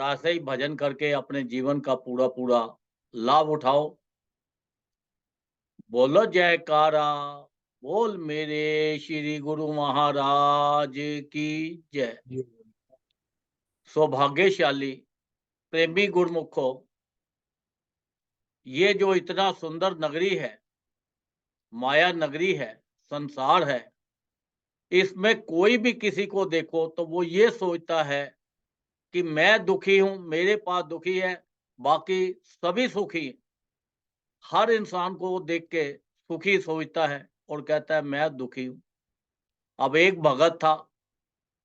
ऐसे ही भजन करके अपने जीवन का पूरा पूरा लाभ उठाओ। बोलो जयकारा, बोल मेरे श्री गुरु महाराज की जय। जी, सौभाग्यशाली प्रेमी गुरुमुखो, ये जो इतना सुंदर नगरी है, माया नगरी है, संसार है, इसमें कोई भी किसी को देखो तो वो ये सोचता है कि मैं दुखी हूँ, मेरे पास दुखी है, बाकी सभी सुखी हैं। हर इंसान को वो देख के सुखी सोचता है और कहता है मैं दुखी हूँ। अब एक भगत था,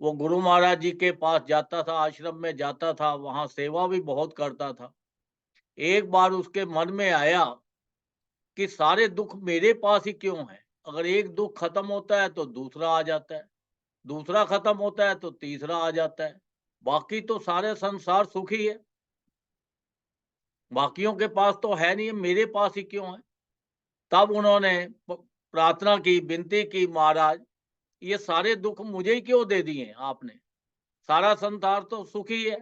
वो गुरु महाराज जी के पास जाता था, आश्रम में जाता था, वहाँ सेवा भी बहुत करता था। एक बार उसके मन में आया कि सारे दुःख मेरे पास ही क्यों हैं? अगर एक दुःख खत्म होता है तो दूसरा आ जाता है, दूसरा खत्म होता है तो तीसरा आ जाता है। बाकी तो सारे संसार सुखी है, बाकियों के पास तो है नहीं है, मेरे पास ही क्यों है? तब उन्होंने प्रार्थना की, विनती की, महाराज ये सारे दुःख मुझे ही क्यों दे दिए आपने? सारा संसार तो सुखी है,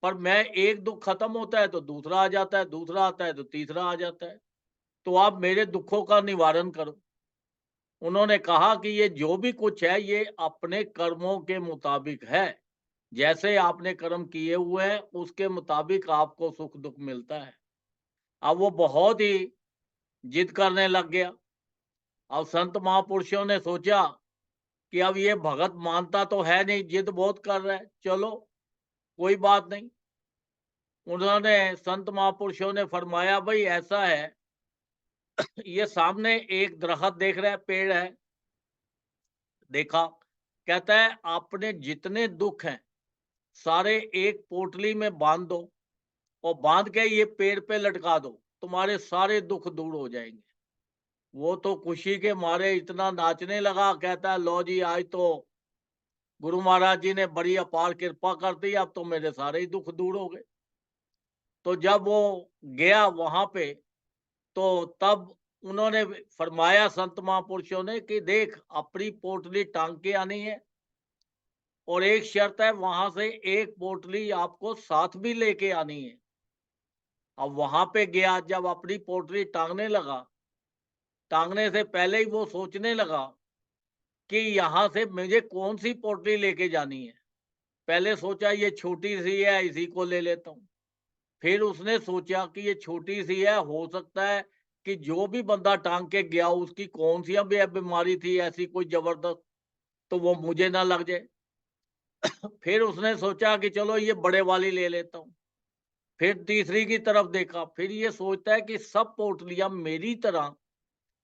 पर मैं एक दुःख खत्म होता है तो दूसरा आ जाता है, दूसरा आता है तो तीसरा आ जाता है। तो आप मेरे दुखों का निवारण करो। उन्होंने कहा कि ये जो भी कुछ है ये अपने कर्मों के मुताबिक है। जैसे आपने कर्म किए हुए हैं उसके मुताबिक आपको सुख दुःख मिलता है। अब वो बहुत ही जिद करने लग गया। अब संत महापुरुषों ने सोचा कि अब ये भगत मानता तो है नहीं, जिद बहुत कर रहा है, चलो कोई बात नहीं। उन्होंने संत महापुरुषों ने फरमाया भाई ऐसा है, ये सामने एक दरख्त देख रहा है, पेड़ है, देखा, कहता है आपने जितने दुख हैं सारे एक पोटली में बांध दो और बांध के ये पेड़ पे लटका दो, तुम्हारे सारे दुख दूर हो जाएंगे। वो तो खुशी के मारे इतना नाचने लगा, कहता है लो जी आज तो गुरु महाराज जी ने बड़ी अपार कृपा कर दी, अब तो मेरे सारे ही दुख दूर हो गए। तो जब वो गया वहां पे, तो तब उन्होंने फरमाया संत महापुरुषों ने कि देख अपनी पोटली टांग के आनी है और एक शर्त है वहां से एक पोटली आपको साथ भी लेके आनी है। अब वहां पे गया, जब अपनी पोटली टांगने लगा, टांगने से पहले ही वो सोचने लगा कि यहाँ से मुझे कौन सी पोटली लेके जानी है। पहले सोचा ये छोटी सी है, इसी को ले लेता हूँ। फिर उसने सोचा कि ये छोटी सी है, हो सकता है कि जो भी बंदा टांग के गया उसकी कौन सी भी बीमारी थी ऐसी कोई जबरदस्त, तो वो मुझे ना लग जाए। फिर उसने सोचा कि चलो ये बड़े वाली ले लेता हूँ। फिर तीसरी की तरफ देखा, फिर ये सोचता है कि सब पोटलियां मेरी तरह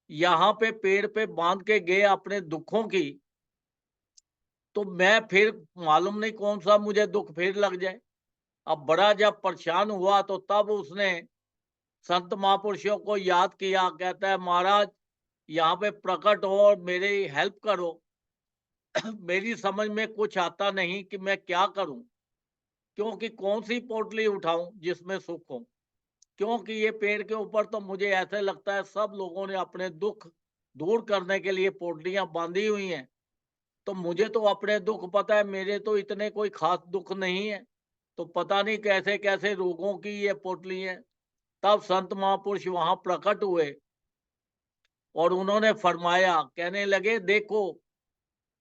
यहाँ पे पेड़ पे बांध के गए अपने दुखों की, तो मैं फिर मालूम नहीं कौन सा मुझे दुख फिर लग जाए। अब बड़ा जब परेशान हुआ तो तब उसने संत महापुरुषों को याद किया, कहता है महाराज यहाँ पे प्रकट हो और मेरी हेल्प करो। मेरी समझ में कुछ आता नहीं कि मैं क्या करूं, क्योंकि कौन सी पोटली उठाऊं जिसमें सुख हो। क्योंकि ये पेड़ के ऊपर तो मुझे ऐसे लगता है सब लोगों ने अपने दुख दूर करने के लिए पोटलियां बांधी हुई हैं, तो मुझे तो अपने दुख पता है, मेरे तो इतने कोई खास दुख नहीं है, तो पता नहीं कैसे कैसे रोगों की ये पोटली है। तब संत महापुरुष वहां प्रकट हुए और उन्होंने फरमाया, कहने लगे देखो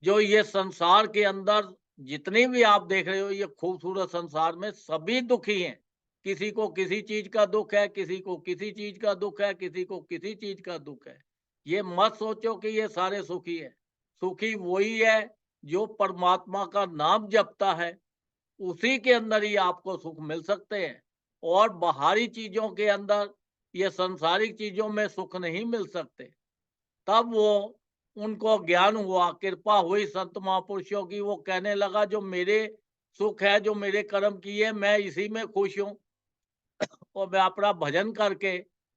जो ये संसार के अंदर जितनी भी आप देख रहे हो ये खूबसूरत संसार में सभी दुखी हैं। किसी को किसी चीज का दुख है, किसी को किसी चीज का दुख है, किसी को किसी चीज का दुख है। ये मत सोचो कि ये सारे सुखी है। सुखी वही है जो परमात्मा का नाम जपता है, उसी के अंदर ही आपको सुख मिल सकते हैं। और बाहरी चीजों के अंदर, ये सांसारिक चीजों में सुख नहीं मिल सकते। तब वो उनको ज्ञान हुआ, कृपा हुई संत महापुरुषों की। वो कहने लगा जो मेरे सुख है, जो मेरे कर्म किए, मैं इसी में खुश हूँ और मैं अपना भजन करके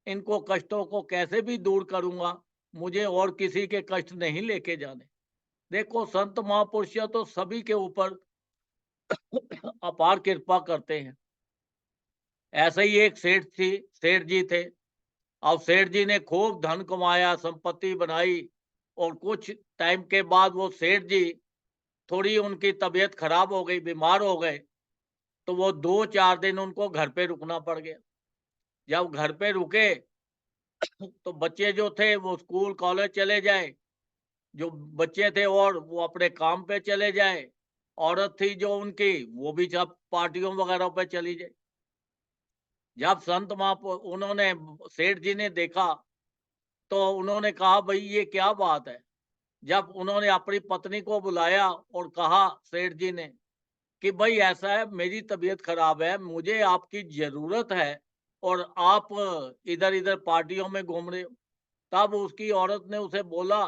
इनको कष्टों को कैसे भी दूर करूंगा। मुझे और किसी के कष्ट नहीं लेके जाने। देखो संत महापुरुष तो सभी के ऊपर अपार कृपा करते हैं। ऐसे ही एक सेठ जी थे। अब सेठ जी ने खूब धन कमाया, संपत्ति बनाई और कुछ टाइम के बाद वो सेठ जी, थोड़ी उनकी तबीयत खराब हो गई, बीमार हो गए। तो वो 2-4 दिन उनको घर पे रुकना पड़ गया। जब घर पे रुके तो बच्चे जो थे वो स्कूल कॉलेज चले जाए, जो बच्चे थे और वो अपने काम पे चले जाए, औरत थी जो उनकी वो भी सब पार्टियों वगैरह पे चली जाए। जब संत महापु उन्होंने सेठ जी ने देखा तो उन्होंने कहा, भई ये क्या बात है? जब उन्होंने अपनी पत्नी को बुलाया और कहा सेठ जी ने कि भाई ऐसा है, मेरी तबीयत खराब है, मुझे आपकी ज़रूरत है और आप इधर-इधर पार्टियों में घूम रहे हो। तब उसकी औरत ने उसे बोला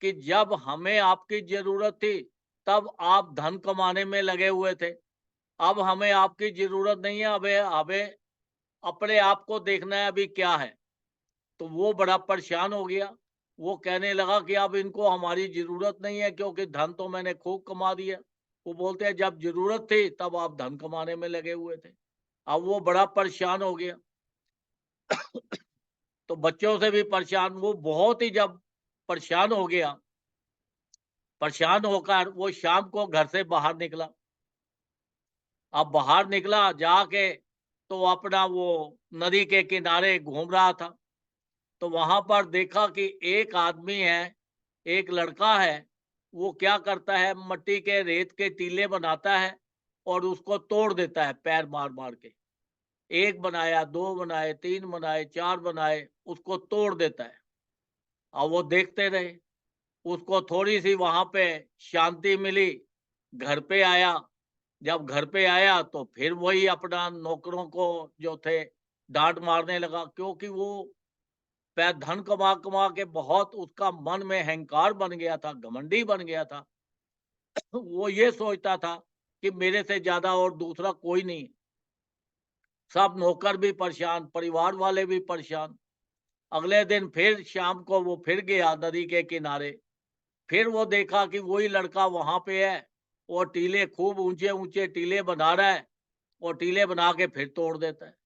कि जब हमें आपकी ज़रूरत थी, तब आप धन कमाने में लगे हुए थे। अब हमें आपकी ज़रूरत नहीं है, हमें हमें अपने आप को देखना है अभी क्या है। तो वो बड़ा परेशान हो गया। वो कहने लगा कि अब इनको हमारी ज़रूरत नहीं है क्योंकि धन तो मैंने खूब कमा दिया। वो बोलते हैं जब ज़रूरत थी तब आप धन कमाने में लगे हुए थे। अब वो बड़ा परेशान हो गया। तो बच्चों से भी परेशान, वो बहुत ही जब परेशान हो गया, परेशान होकर वो शाम को घर से बाहर निकला। अब बाहर निकला जाके तो अपना वो नदी के किनारे घूम रहा था। तो वहाँ पर देखा कि एक आदमी है, एक लड़का है, वो क्या करता है, मिट्टी के रेत के टीले बनाता है और उसको तोड़ देता है पैर मार-मार के। 1 बनाया, 2 बनाए, 3 बनाए, 4 बनाए, उसको तोड़ देता है। अब वो देखते रहे, उसको थोड़ी-सी वहाँ पे शांति मिली, घर पे आया। जब घर पे आया तो फिर वही अपना नौकरों को जो थे डाँट मारने लगा, क्योंकि वो धन कमा-कमा के बहुत उसका मन में अहंकार बन गया था, घमंडी बन गया था। वो ये सोचता था कि मेरे से ज़्यादा और दूसरा कोई नहीं। सब नौकर भी परेशान, परिवार वाले भी परेशान। अगले दिन फिर शाम को वो फिर गया नदी के किनारे। फिर वो देखा कि वही लड़का वहाँ पे है और टीले खूब ऊँचे-ऊँचे टीले बना रहा है और टीले बना के फिर तोड़ देता है।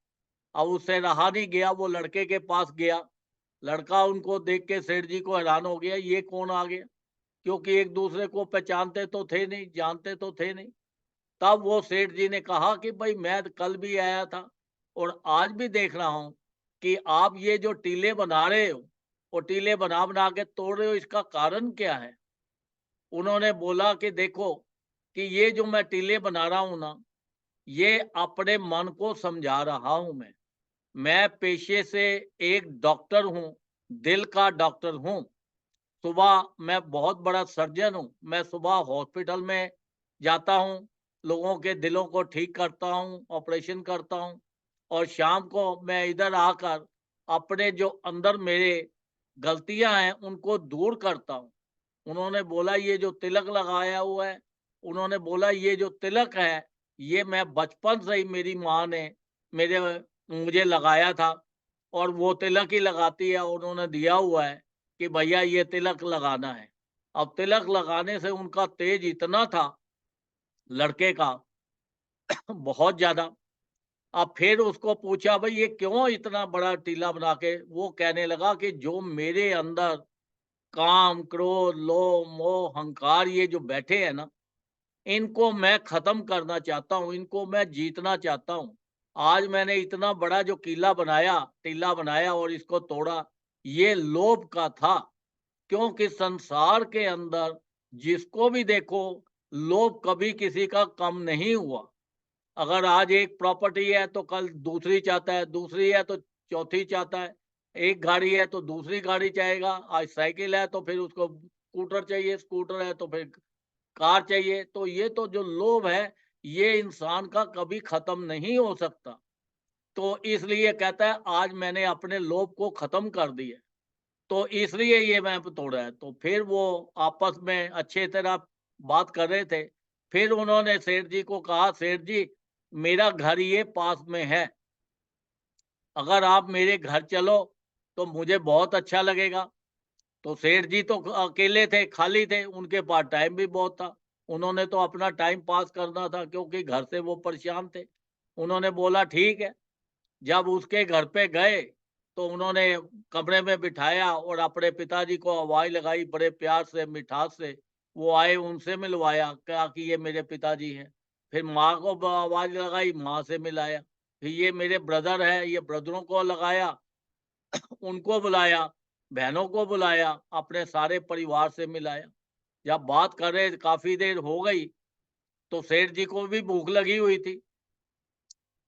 अब उससे रहा नहीं गया, वो लड़के के पास गया। लड़का उनको देख के सेठ जी को हैरान हो गया, ये कौन आ गया? क्योंकि एक-दूसरे को पहचानते तो थे नहीं, जानते तो थे नहीं। तब वो सेठ जी ने कहा कि भई मैं कल भी आया था और आज भी देख रहा हूँ कि आप ये जो टीले बना रहे हो और टीले बना-बना के तोड़ रहे हो, इसका कारण क्या है? उन्होंने बोला कि देखो, कि ये जो मैं टीले बना रहा हूँ ना, ये अपने मन को समझा रहा हूँ मैं। मैं पेशे से एक डॉक्टर हूँ, दिल का डॉक्टर हूँ। सुबह मैं बहुत बड़ा सर्जन हूँ। मैं सुबह हॉस्पिटल में जाता हूँ, लोगों के दिलों को ठीक करता हूँ, ऑपरेशन करता हूँ और शाम को मैं इधर आकर अपने जो अंदर मेरे गलतियाँ हैं, उनको दूर करता हूँ। उन्होंने बोला ये जो तिलक लगाया हुआ है, उन्होंने बोला ये जो तिलक है, ये मैं बचपन से ही मेरी माँ ने मेरे मुझे लगाया था और वो तिलक ही लगाती है, उन्होंने दिया हुआ है कि भैया ये तिलक लगाना है। अब तिलक लगाने से उनका तेज इतना था लड़के का बहुत ज़्यादा। अब फिर उसको पूछा भई ये क्यों इतना बड़ा टीला बना के, वो कहने लगा कि जो मेरे अंदर काम, क्रोध, लोभ, मोह, अहंकार ये जो बैठे हैं ना, इनको मैं ख़त्म करना चाहता हूँ, इनको मैं जीतना चाहता हूँ। आज मैंने इतना बड़ा जो किला बनाया, टीला बनाया और इसको तोड़ा, ये लोभ का था। क्योंकि संसार के अंदर जिसको भी देखो, लोभ कभी किसी का कम नहीं हुआ। अगर आज एक प्रॉपर्टी है तो कल दूसरी चाहता है, दूसरी है तो चौथी चाहता है। एक गाड़ी है तो दूसरी गाड़ी चाहेगा, आज साइकिल है तो फिर उसको स्कूटर चाहिए, स्कूटर है तो फिर कार चाहिए। तो ये तो जो लोभ है, ये इंसान का कभी खत्म नहीं हो सकता। तो इसलिए कहता है आज मैंने अपने लोभ को खत्म कर दिया। तो इसलिए ये मैं तोड़ा है। तो फिर वो आपस में अच्छे तरह बात कर रहे थे। फिर उन्होंने सेठ जी को कहा, सेठ जी मेरा घर ये पास में है। अगर आप मेरे घर चलो तो मुझे बहुत अच्छा लगेगा। तो सेठ जी तो अकेले थे, खाली थे, उनके पास टाइम भी बहुत था। उन्होंने तो अपना टाइम पास करना था क्योंकि घर से वो परेशान थे। उन्होंने बोला ठीक है। जब उसके घर पे गए, तो उन्होंने कमरे में बिठाया और अपने पिताजी को आवाज़ लगाई बड़े प्यार से, मिठास से। वो आए, उनसे मिलवाया, कहा कि ये मेरे पिताजी हैं। फिर माँ को आवाज लगाई, माँ से मिलाया। फिर ये मेरे ब्रदर है, ये ब्रदरों को लगाया, उनको बुलाया, बहनों को बुलाया, अपने सारे परिवार से मिलाया। जब बात कर रहे काफी देर हो गई, तो सेठ जी को भी भूख लगी हुई थी।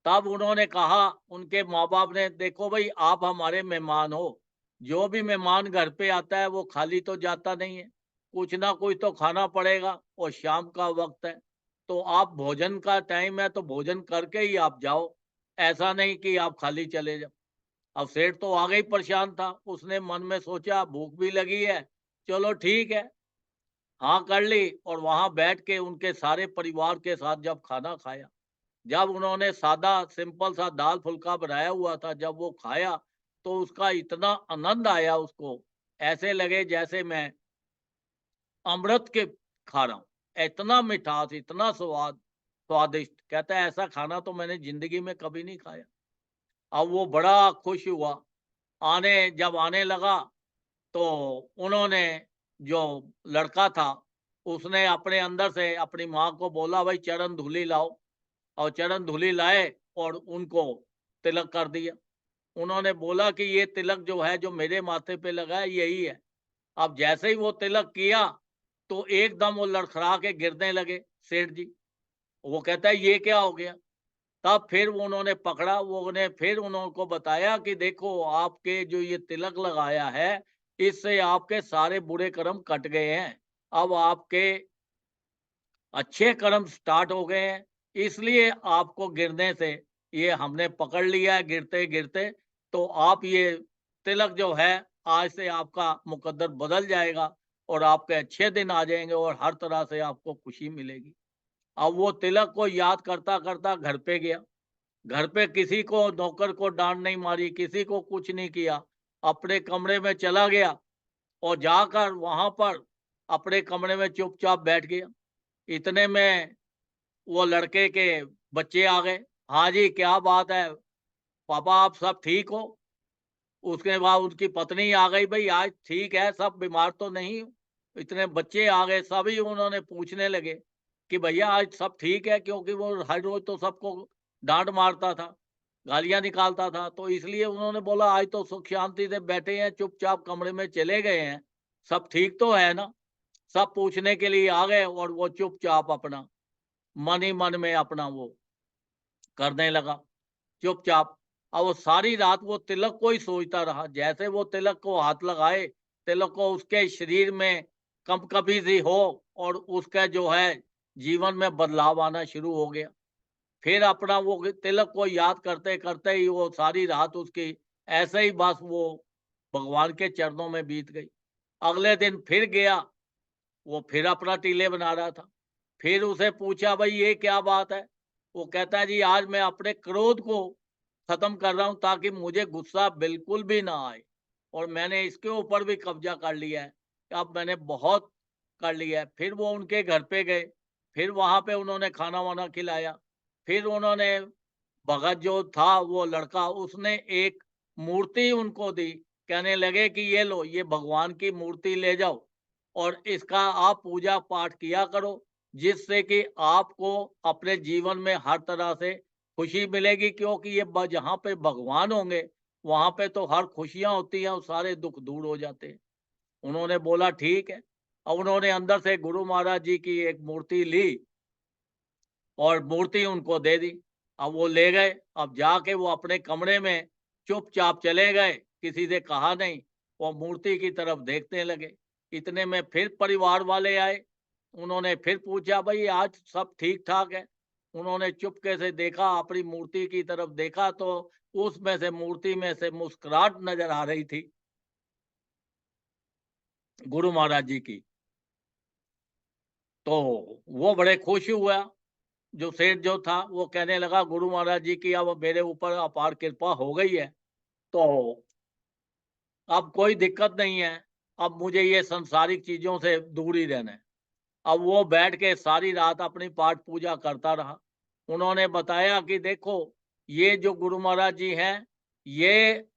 तब उन्होंने कहा, उनके माँ-बाप ने, देखो भई आप हमारे मेहमान हो, जो भी मेहमान घर पे आता है वो खाली तो जाता नहीं है, कुछ ना कुछ तो खाना पड़ेगा और शाम का वक़्त है, तो आप भोजन का टाइम है तो भोजन करके ही आप जाओ, ऐसा नहीं कि आप खाली चले जाओ। अब सेठ तो आगे ही परेशान था, उसने मन में सोचा भूख भी लगी है, चलो ठीक है, हाँ कर ली और वहाँ बैठ के उनके सारे परिवार के साथ जब खाना खाया, जब उन्होंने सादा सिंपल सा दाल फुल्का बनाया हुआ था, जब वो खाया तो उसका इतना आनंद आया उसको, ऐसे लगे जैसे मैं अमृत के खा रहा हूँ। इतना मिठास, इतना स्वादिष्ट, कहता है ऐसा खाना तो मैंने ज़िंदगी में कभी नहीं खाया। अब वो बड़ा खुश हुआ, जब आने लगा तो उन्होंने, जो लड़का था, उसने अपने अंदर से अपनी माँ को बोला, भाई चरण धूली लाओ, और चरण धूली लाए और उनको तिलक कर दिया। उन्होंने बोला कि ये तिलक जो है, जो मेरे माथे पे लगा है, यही है। अब जैसे ही वो तिलक किया, तो एकदम वो लड़खड़ा के गिरने लगे सेठ जी। वो कहता है ये क्या हो गया? तब फिर वो उन्होंने पकड़ा, वो उन्हें फिर उनको बताया कि देखो आपके जो ये तिलक लगाया है, इससे आपके सारे बुरे कर्म कट गए हैं। अब आपके अच्छे कर्म स्टार्ट हो गए हैं, इसलिए आपको गिरने से ये हमने पकड़ लिया है गिरते-गिरते, तो आप ये तिलक जो है, आज से आपका मुकद्दर बदल जाएगा और आपके अच्छे दिन आ जाएँगे और हर तरह से आपको खुशी मिलेगी। अब वो तिलक को याद करता-करता घर पे गया। घर पे किसी को, नौकर को डाँट नहीं मारी, किसी को कुछ नहीं किया। अपने कमरे में चला गया और जाकर वहाँ पर अपने कमरे में चुपचाप बैठ गया। इतने में वो लड़के के बच्चे आ गए। हाँ जी, क्या बात है? पापा आप सब ठीक हो? उसके बाद उसकी पत्नी आ गई, भई आज ठीक है, सब बीमार तो नहीं हो? इतने बच्चे आ गए, सभी उन्होंने पूछने लगे कि भैया आज सब ठीक है? क्योंकि वो हर रोज़ तो सबको डाँट मारता था, गालियाँ निकालता था, तो इसलिए उन्होंने बोला आज तो सुख शांति से बैठे हैं, चुपचाप कमरे में चले गए हैं, सब ठीक तो है ना? सब पूछने के लिए आ गए और वो चुपचाप अपना मन ही मन में अपना वो करने लगा, चुपचाप। अब वो सारी रात वो तिलक को ही सोचता रहा। जैसे वो तिलक को हाथ लगाए, तिलक को उसके शरीर में कंपकपी सी हो और उसका जो है जीवन में बदलाव आना शुरू हो गया। फिर अपना वो तिलक को याद करते-करते ही वो सारी रात उसकी ऐसे ही बस वो भगवान के चरणों में बीत गई। अगले दिन फिर गया, वो फिर अपना टीले बना रहा था। फिर उसे पूछा, भाई ये क्या बात है? वो कहता है जी आज मैं अपने क्रोध को खत्म कर रहा हूँ ताकि मुझे गुस्सा बिल्कुल भी ना आए और मैंने इसके ऊपर भी कब्जा कर लिया है। अब मैंने बहुत कर लिया है। फिर वो उनके घर पे गए, फिर वहाँ पे उन्होंने खाना-वाना खिलाया। फिर उन्होंने, भगत जो था वो लड़का, उसने एक मूर्ति उनको दी। कहने लगे कि ये लो, ये भगवान की मूर्ति ले जाओ और इसका आप पूजा पाठ किया करो, जिससे कि आपको अपने जीवन में हर तरह से खुशी मिलेगी, क्योंकि ये जहाँ पे भगवान होंगे वहां पे तो हर खुशियां होती हैं और सारे दुख दूर हो जाते हैं। उन्होंने बोला ठीक है। और उन्होंने अंदर से गुरु महाराज जी की एक मूर्ति ली और मूर्ति उनको दे दी। अब वो ले गए, अब जाके वो अपने कमरे में चुपचाप चले गए, किसी से कहा नहीं, वो मूर्ति की तरफ देखने लगे। इतने में फिर परिवार वाले आए, उन्होंने फिर पूछा, भई आज सब ठीक-ठाक है? उन्होंने चुपके से देखा, अपनी मूर्ति की तरफ देखा तो उसमें से, मूर्ति में से मुस्कुराहट नज़र आ रही थी, गुरु महाराज जी की। तो वो बड़े खुश हुआ। जो सेठ जो था वो कहने लगा, गुरु महाराज जी की अब मेरे ऊपर अपार कृपा हो गई है, तो अब कोई दिक्कत नहीं है, अब मुझे ये सांसारिक चीज़ों से दूर ही रहना है। अब वो बैठ के सारी रात अपनी पाठ पूजा करता रहा। उन्होंने बताया कि देखो, ये जो गुरु महाराज जी हैं, ये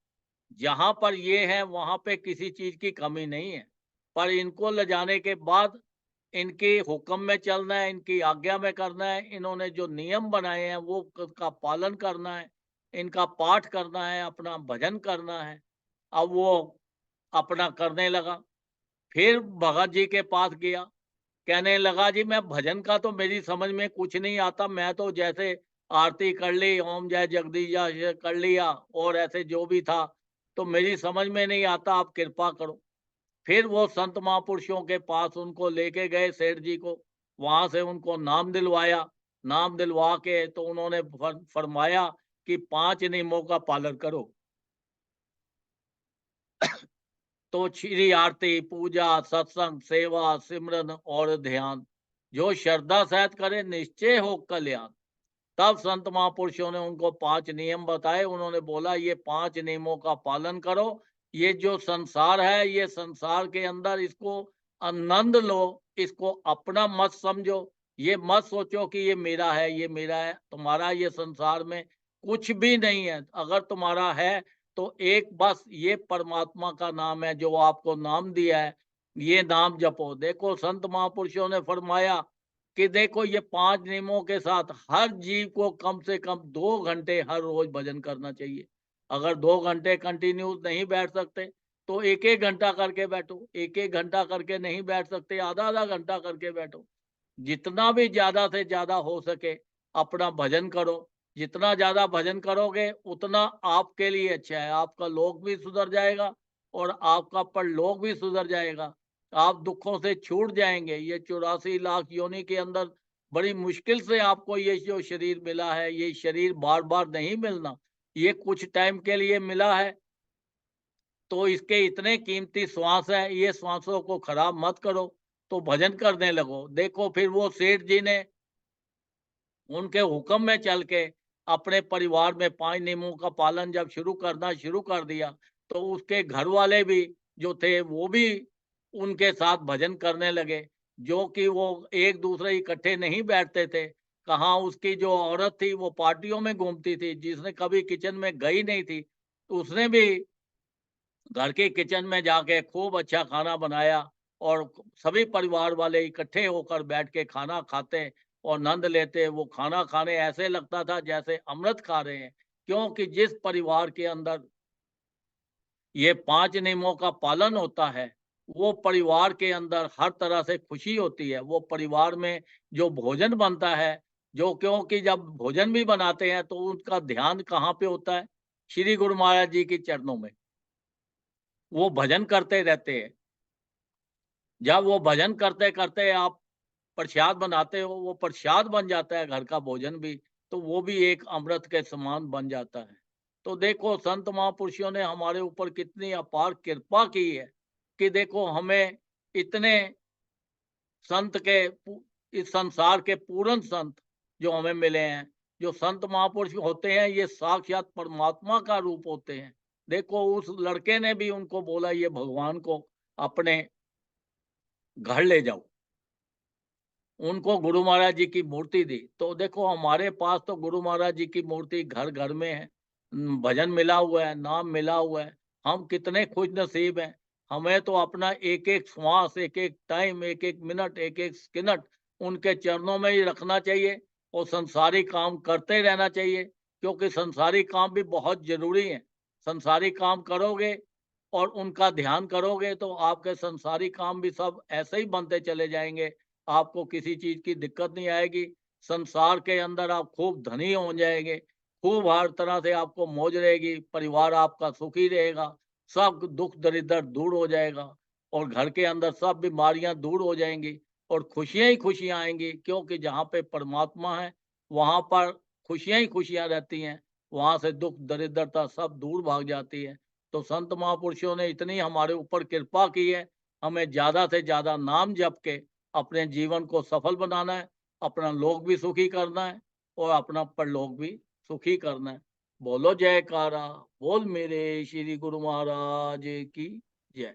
जहाँ पर ये हैं वहाँ पे किसी चीज़ की कमी नहीं है, पर इनको ले जाने के बाद इनके हुक्म में चलना है, इनकी आज्ञा में करना है, इन्होंने जो नियम बनाए हैं वो का पालन करना है, इनका पाठ करना है, अपना भजन करना है। अब वो अपना करने लगा। फिर भगत जी के पास गया, कहने लगा जी मैं भजन का तो मेरी समझ में कुछ नहीं आता, मैं तो जैसे आरती कर ली, ओम जय जगदीश जय कर लिया और ऐसे जो भी था, तो मेरी समझ में नहीं आता, आप कृपा करो। फिर वो संत महापुरुषों के पास उनको लेके गए सेठ जी को, वहां से उनको नाम दिलवाया। नाम दिलवा के तो उन्होंने फरमाया कि 5 नियमों का पालन करो। तो श्री आरती, पूजा, सत्संग, सेवा, सिमरन और ध्यान जो श्रद्धा सहित करे निश्चय हो कल्याण। तब संत महापुरुषों ने उनको 5 नियम बताए। उन्होंने बोला ये 5 नियमों का पालन करो। ये जो संसार है, ये संसार के अंदर इसको आनंद लो, इसको अपना मत समझो। ये मत सोचो कि ये मेरा है, ये मेरा है। तुम्हारा ये संसार में कुछ भी नहीं है। अगर तुम्हारा है तो एक बस ये परमात्मा का नाम है जो आपको नाम दिया है, ये नाम जपो। देखो संत महापुरुषों ने फरमाया कि देखो ये 5 नियमों के साथ हर जीव को कम से कम 2 घंटे हर रोज भजन करना चाहिए। अगर 2 घंटे कंटिन्यूस नहीं बैठ सकते तो 1-1 घंटा करके बैठो, 1-1 घंटा करके नहीं बैठ सकते, आधा-आधा घंटा करके बैठो। जितना भी ज़्यादा से ज़्यादा हो सके अपना भजन करो। जितना ज़्यादा भजन करोगे उतना आपके लिए अच्छा है। आपका लोक भी सुधर जाएगा और आपका परलोक भी सुधर जाएगा। आप दुखों से छूट जाएँगे। ये 84 लाख योनि के अंदर बड़ी मुश्किल से आपको ये जो शरीर मिला है, ये शरीर बार-बार नहीं मिलना। ये कुछ टाइम के लिए मिला है, तो इसके इतने कीमती श्वास हैं, ये श्वासों को खराब मत करो, तो भजन करने लगो। देखो फिर वो सेठ जी ने उनके हुक्म में चल के अपने परिवार में 5 नियमों का पालन जब शुरू कर दिया, तो उसके घर वाले भी जो थे वो भी उनके साथ भजन करने लगे, जो कि वो एक-दूसरे इकट्ठे नहीं बैठते थे। कहाँ उसकी जो औरत थी वो पार्टियों में घूमती थी, जिसने कभी किचन में गई नहीं थी, तो उसने भी घर के किचन में जाके खूब अच्छा खाना बनाया और सभी परिवार वाले इकट्ठे होकर बैठ के खाना खाते और आनंद लेते। वो खाना खाने ऐसे लगता था जैसे अमृत खा रहे हैं, क्योंकि जिस परिवार के अंदर ये 5 नियमों का पालन होता है, वो परिवार के अंदर हर तरह से खुशी होती है। वो परिवार में जो भोजन बनता है, जो क्योंकि जब भोजन भी बनाते हैं तो उनका ध्यान कहाँ पे होता है? श्री गुरु महाराज जी के चरणों में। वो भजन करते रहते हैं। जब वो भजन करते-करते आप प्रसाद बनाते हो, वो प्रसाद बन जाता है घर का भोजन भी, तो वो भी एक अमृत के समान बन जाता है। तो देखो संत महापुरुषों ने हमारे ऊपर कितनी अपार कृपा की है, कि देखो हमें इतने संत के इस संसार के पूर्ण संत जो हमें मिले हैं। जो संत महापुरुष होते हैं ये साक्षात परमात्मा का रूप होते हैं। देखो उस लड़के ने भी उनको बोला ये भगवान को अपने घर ले जाओ। उनको गुरु महाराज जी की मूर्ति दी। तो देखो हमारे पास तो गुरु महाराज जी की मूर्ति घर-घर में है। भजन मिला हुआ है, नाम मिला हुआ है। हम कितने खुशनसीब हैं। हमें तो अपना एक-एक श्वास, एक-एक टाइम, एक-एक मिनट, एक-एक सेकंड उनके चरणों में ही रखना चाहिए और संसारी काम करते रहना चाहिए, क्योंकि संसारी काम भी बहुत ज़रूरी हैं। संसारी काम करोगे और उनका ध्यान करोगे तो आपके संसारी काम भी सब ऐसे ही बनते चले जाएँगे। आपको किसी चीज़ की दिक्कत नहीं आएगी। संसार के अंदर आप खूब धनी हो जाएँगे, खूब हर तरह से आपको मौज रहेगी, परिवार आपका सुखी रहेगा, सब दुःख दरिद्र दूर हो जाएगा और घर के अंदर सब बीमारियाँ दूर हो जाएँगी और खुशियाँ ही खुशियाँ आएँगी, क्योंकि जहाँ पे परमात्मा है, वहाँ पर खुशियाँ ही खुशियाँ रहती हैं। वहाँ से दुःख दरिद्रता सब दूर भाग जाती है। तो संत महापुरुषों ने इतनी हमारे ऊपर कृपा की है, हमें ज़्यादा से ज़्यादा नाम जप के अपने जीवन को सफल बनाना है, अपना लोक भी सुखी करना है और अपना परलोक भी सुखी करना है। बोलो जयकारा, बोल मेरे श्री गुरु महाराज की जय।